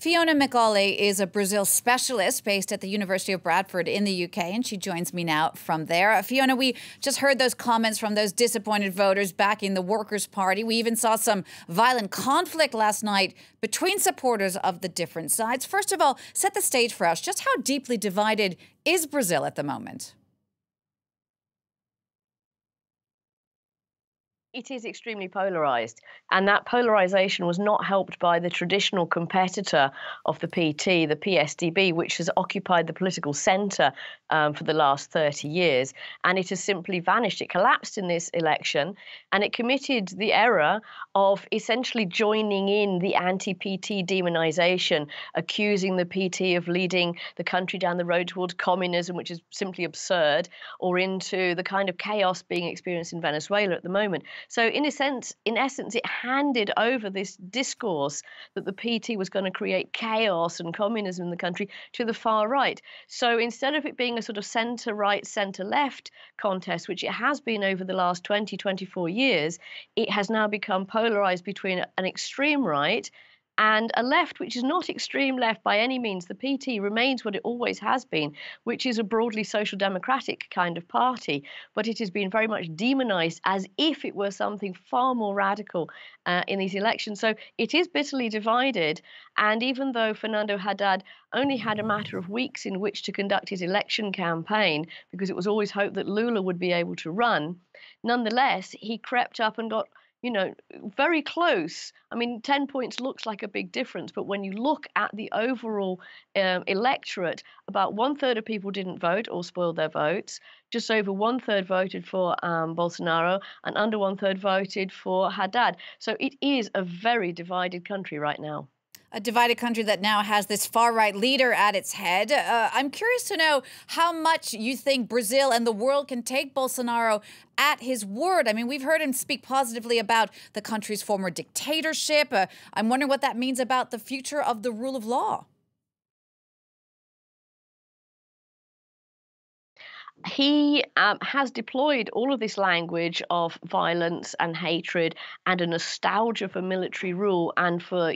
Fiona Macaulay is a Brazil specialist based at the University of Bradford in the UK, and she joins me now from there. Fiona, we just heard those comments from those disappointed voters backing the Workers' Party. We even saw some violent conflict last night between supporters of the different sides. First of all, set the stage for us. Just how deeply divided is Brazil at the moment? It is extremely polarised, and that polarisation was not helped by the traditional competitor of the PT, the PSDB, which has occupied the political centre for the last 30 years, and it has simply vanished. It collapsed in this election, and it committed the error of essentially joining in the anti-PT demonisation, accusing the PT of leading the country down the road towards communism, which is simply absurd, or into the kind of chaos being experienced in Venezuela at the moment. So in essence, it handed over this discourse that the PT was going to create chaos and communism in the country to the far right. So instead of it being a sort of centre-right, centre-left contest, which it has been over the last 20, 24 years, it has now become polarised between an extreme right and a left, which is not extreme left by any means. The PT remains what it always has been, which is a broadly social democratic kind of party, but it has been very much demonised as if it were something far more radical in these elections. So it is bitterly divided, and even though Fernando Haddad only had a matter of weeks in which to conduct his election campaign, because it was always hoped that Lula would be able to run, nonetheless, he crept up and got very close. I mean, 10 points looks like a big difference, but when you look at the overall electorate, about 1/3 of people didn't vote or spoiled their votes. Just over 1/3 voted for Bolsonaro, and under 1/3 voted for Haddad. So it is a very divided country right now. A divided country that now has this far-right leader at its head. I'm curious to know how much you think Brazil and the world can take Bolsonaro at his word. I mean, we've heard him speak positively about the country's former dictatorship. I'm wondering what that means about the future of the rule of law. He has deployed all of this language of violence and hatred and a nostalgia for military rule and for,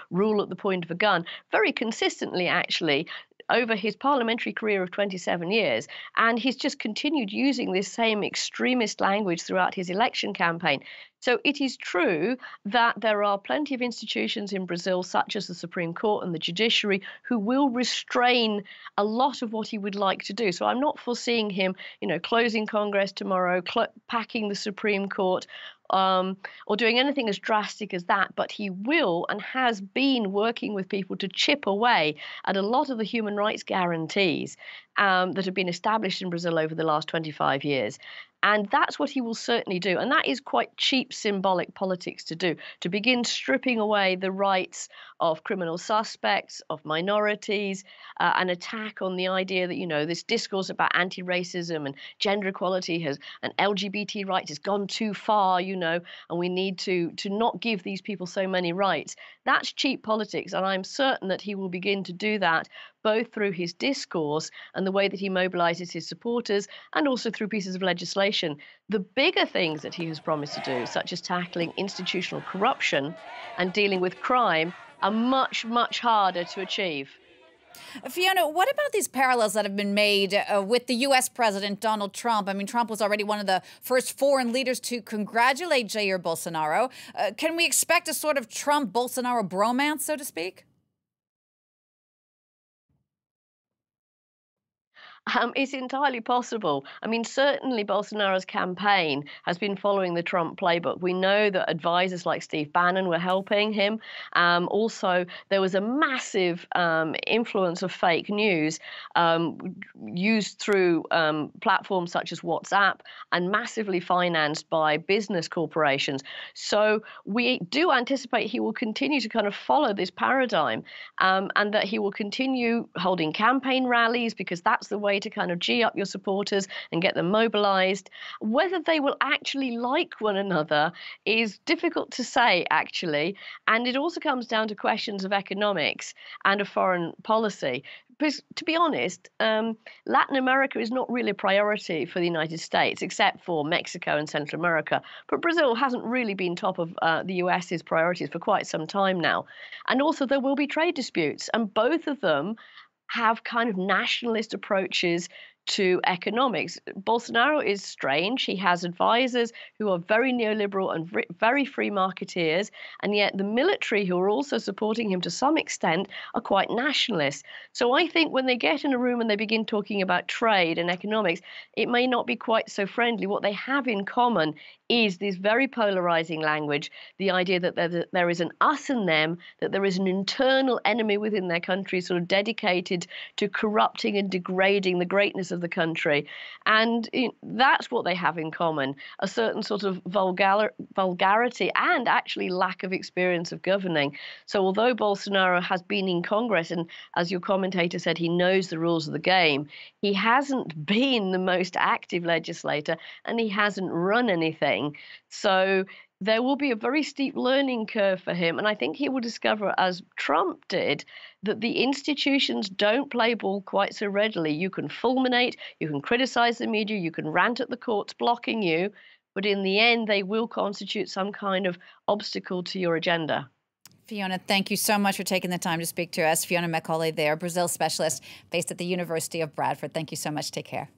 rule at the point of a gun very consistently, actually, over his parliamentary career of 27 years. And he's just continued using this same extremist language throughout his election campaign. So it is true that there are plenty of institutions in Brazil, such as the Supreme Court and the judiciary, who will restrain a lot of what he would like to do. So I'm not foreseeing him, closing Congress tomorrow, packing the Supreme Court, or doing anything as drastic as that, but he will and has been working with people to chip away at a lot of the human rights guarantees that have been established in Brazil over the last 25 years. And that's what he will certainly do. And that is quite cheap symbolic politics to do, to begin stripping away the rights of criminal suspects, of minorities, an attack on the idea that, this discourse about anti-racism and gender equality and LGBT rights has gone too far, and we need to not give these people so many rights. That's cheap politics. And I'm certain that he will begin to do that both through his discourse and the way that he mobilizes his supporters, and also through pieces of legislation. The bigger things that he has promised to do, such as tackling institutional corruption and dealing with crime, are much, much harder to achieve. Fiona, what about these parallels that have been made with the U.S. President Donald Trump? I mean, Trump was already one of the first foreign leaders to congratulate Jair Bolsonaro. Can we expect a sort of Trump-Bolsonaro bromance, so to speak? It's entirely possible. I mean, certainly Bolsonaro's campaign has been following the Trump playbook. We know that advisors like Steve Bannon were helping him. Also, there was a massive influence of fake news used through platforms such as WhatsApp and massively financed by business corporations. So we do anticipate he will continue to kind of follow this paradigm and that he will continue holding campaign rallies, because that's the way way to kind of gee up your supporters and get them mobilized. Whether they will actually like one another is difficult to say, actually. And it also comes down to questions of economics and of foreign policy. Because, to be honest, Latin America is not really a priority for the United States, except for Mexico and Central America. But Brazil hasn't really been top of the US's priorities for quite some time now. And also, there will be trade disputes, and both of them have kind of nationalist approaches to economics. Bolsonaro is strange. He has advisors who are very neoliberal and very free marketeers, and yet the military, who are also supporting him to some extent, are quite nationalist. So I think when they get in a room and they begin talking about trade and economics, it may not be quite so friendly. What they have in common is this very polarizing language, the idea that there is an us and them, that there is an internal enemy within their country sort of dedicated to corrupting and degrading the greatness of the country. And that's what they have in common, a certain sort of vulgarity and actually lack of experience of governing. So although Bolsonaro has been in Congress, and as your commentator said, he knows the rules of the game, he hasn't been the most active legislator and he hasn't run anything. So there will be a very steep learning curve for him. And I think he will discover, as Trump did, that the institutions don't play ball quite so readily. You can fulminate, you can criticize the media, you can rant at the courts blocking you, but in the end, they will constitute some kind of obstacle to your agenda. Fiona, thank you so much for taking the time to speak to us. Fiona Macaulay there, Brazil specialist based at the University of Bradford. Thank you so much. Take care.